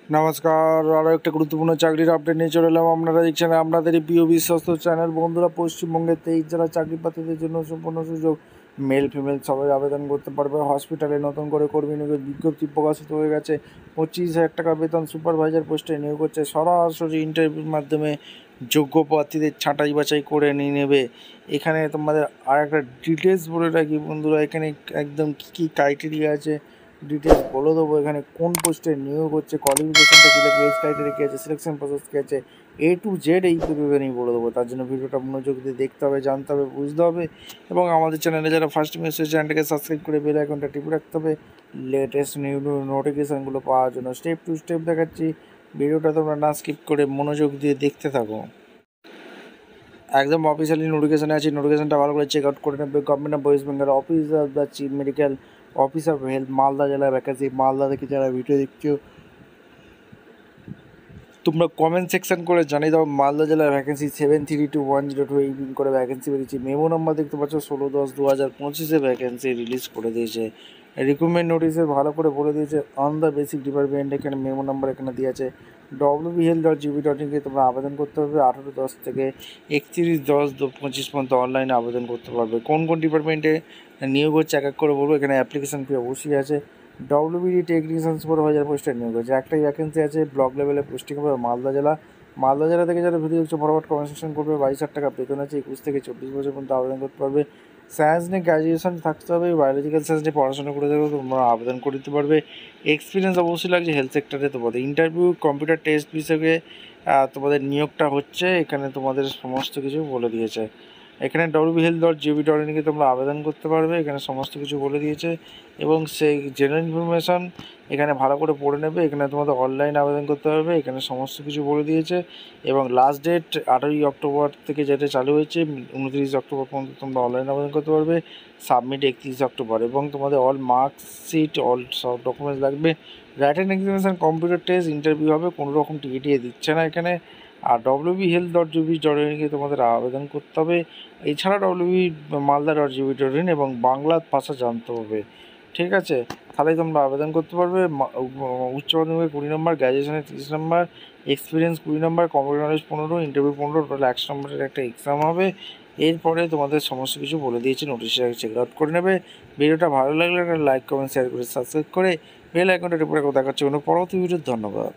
নমস্কার, আরও একটা গুরুত্বপূর্ণ চাকরির আপডেট নিয়ে চলে এলাম। আপনারা দেখছেন আপনাদেরই প্রিয় বিশ্বস্ত চ্যানেল। বন্ধুরা, পশ্চিমবঙ্গের 23 জেলা চাকরি প্রার্থীদের জন্য সম্পূর্ণ সুযোগ। মেল ফিমেল সবাই আবেদন করতে পারবে। হসপিটালে নতুন করে কর্মী নিয়োগের বিজ্ঞপ্তি প্রকাশিত হয়ে গেছে। 25,000 টাকা বেতন সুপারভাইজার পোস্টে নিয়োগ হচ্ছে। সরাসরি ইন্টারভিউর মাধ্যমে যোগ্য প্রার্থীদের ছাঁটাই বাছাই করে নিয়ে নেবে। এখানে তোমাদের আর একটা ডিটেলস বলে রাখি বন্ধুরা, এখানে একদম কী কী ক্রাইটেরিয়া আছে ডিটেলস বলে দেবো। এখানে কোন পোস্টে নিয়োগ হচ্ছে, কোয়ালিফিকেশনটা কী লাগবে, এজ ক্রাইটেরিয়া কী আছে, সিলেকশন প্রসেস কী আছে, A to Z এই পরিমাণেই বলে দেবো। তার জন্য ভিডিওটা মনোযোগ দিয়ে দেখতে হবে, জানতে হবে, বুঝতে হবে। এবং আমাদের চ্যানেলে যারা ফার্স্ট টাইম এসেছে চ্যানেলটাকে সাবস্ক্রাইব করে বেল আইকনটা টিপে রাখতে হবে লেটেস্ট নিউ নোটিফিকেশানগুলো পাওয়ার জন্য। স্টেপ টু স্টেপ দেখাচ্ছি, ভিডিওটা তোমরা না স্কিপ করে মনোযোগ দিয়ে দেখতে থাকো। একদম অফিসিয়ালি নোটিফিকেশানে আছে, নোটিফিকেশানটা ভালো করে চেক আউট করে নেবে। Government of West Bengal, office of the chief medical officer of health, Malda জেলায় ভ্যাকেন্সি। মালদা থেকে যারা ভিডিও দেখছো তোমরা কমেন্ট সেকশন করে জানিয়ে দাও মালদা জেলার ভ্যাকেন্সি 732102 এই দিন করে ভ্যাকেন্সি বেরিয়েছে। মেমো নাম্বার দেখতে পাচ্ছ 16/10/2025 ভ্যাকেন্সি রিলিজ করে দিয়েছে। রিক্রুটমেন্ট নোটিসে ভালো করে বলে দিয়েছে অন দ্য বেসিক ডিপার্টমেন্ট। এখানে মেমো নাম্বার এখানে দিয়ে আছে। wbhealth.gv.in তোমরা আবেদন করতে পারবে। 18/10 থেকে 31/10/25 পর্যন্ত অনলাইনে আবেদন করতে পারবে। কোন কোন ডিপার্টমেন্টে নিয়োগ হচ্ছে এক এক করে বলবো। এখানে অ্যাপ্লিকেশন ফি অবশ্যই আছে। WBD টেকনিশিয়ান সুপারভাইজার পোস্টে নিয়োগ হয়েছে। একটাই ভ্যাকেন্সি আছে, ব্লক লেভেলে পোস্টিং হবে মালদা জেলা। মালদা জেলা থেকে যারা ভিডিও দেখছো ফরওয়ার্ড কনভারসেশন করবে। 22,000 টাকা বেতন আছে। 21 থেকে 24 বছর পর্যন্ত আবেদন করতে পারবে। সায়েন্স নিয়ে গ্র্যাজুয়েশন থাকতে হবে, বায়োলজিক্যাল সায়েন্স নিয়ে পড়াশোনা করে দেবে, তোমরা আবেদন করে দিতে পারবে। এক্সপিরিয়েন্স অবশ্যই লাগছে হেলথ সেক্টরে। তোমাদের ইন্টারভিউ কম্পিউটার টেস্ট হিসেবে তোমাদের নিয়োগটা হচ্ছে। এখানে তোমাদের সমস্ত কিছু বলে দিয়েছে। এখানে wbhealth.gv.in তোমরা আবেদন করতে পারবে। এখানে সমস্ত কিছু বলে দিয়েছে এবং সেই জেনারেল ইনফরমেশান এখানে ভালো করে পড়ে নেবে। এখানে তোমাদের অনলাইন আবেদন করতে পারবে। এখানে সমস্ত কিছু বলে দিয়েছে এবং লাস্ট ডেট 18 অক্টোবর থেকে যেটা চালু হয়েছে 29 অক্টোবর পর্যন্ত তোমরা অনলাইন আবেদন করতে পারবে। সাবমিট 31 অক্টোবর এবং তোমাদের অল মার্কশিট অল সব ডকুমেন্টস লাগবে। Written examination, computer test, interview হবে। কোনো রকম টিকিটিয়ে দিচ্ছে না এখানে। আর wbhealth.gv.in তোমাদের আবেদন করতে হবে। এছাড়া malda.gv.in এবং বাংলা ভাষা জানতে হবে। ঠিক আছে, তাহলেই তোমরা আবেদন করতে পারবে। উচ্চ মাধ্যমিকে 20 নম্বর, গ্র্যাজুয়েশনে 30 নম্বর, এক্সপিরিয়েন্স 20 নম্বর, কম্পিউটার নলেজ 15, ইন্টারভিউ 15, টোটাল 100 নম্বরের একটা এক্সাম হবে। এরপরে তোমাদের সমস্ত কিছু বলে দিয়েছি, নোটিশটা চেক আউট করে নেবে। ভিডিওটা ভালো লাগলে একটা লাইক, কমেন্ট, শেয়ার করে সাবস্ক্রাইব করে বেল আইকনটা টিপে রাখো। দেখাচ্ছে কোনো পরবর্তী ভিডিও। ধন্যবাদ।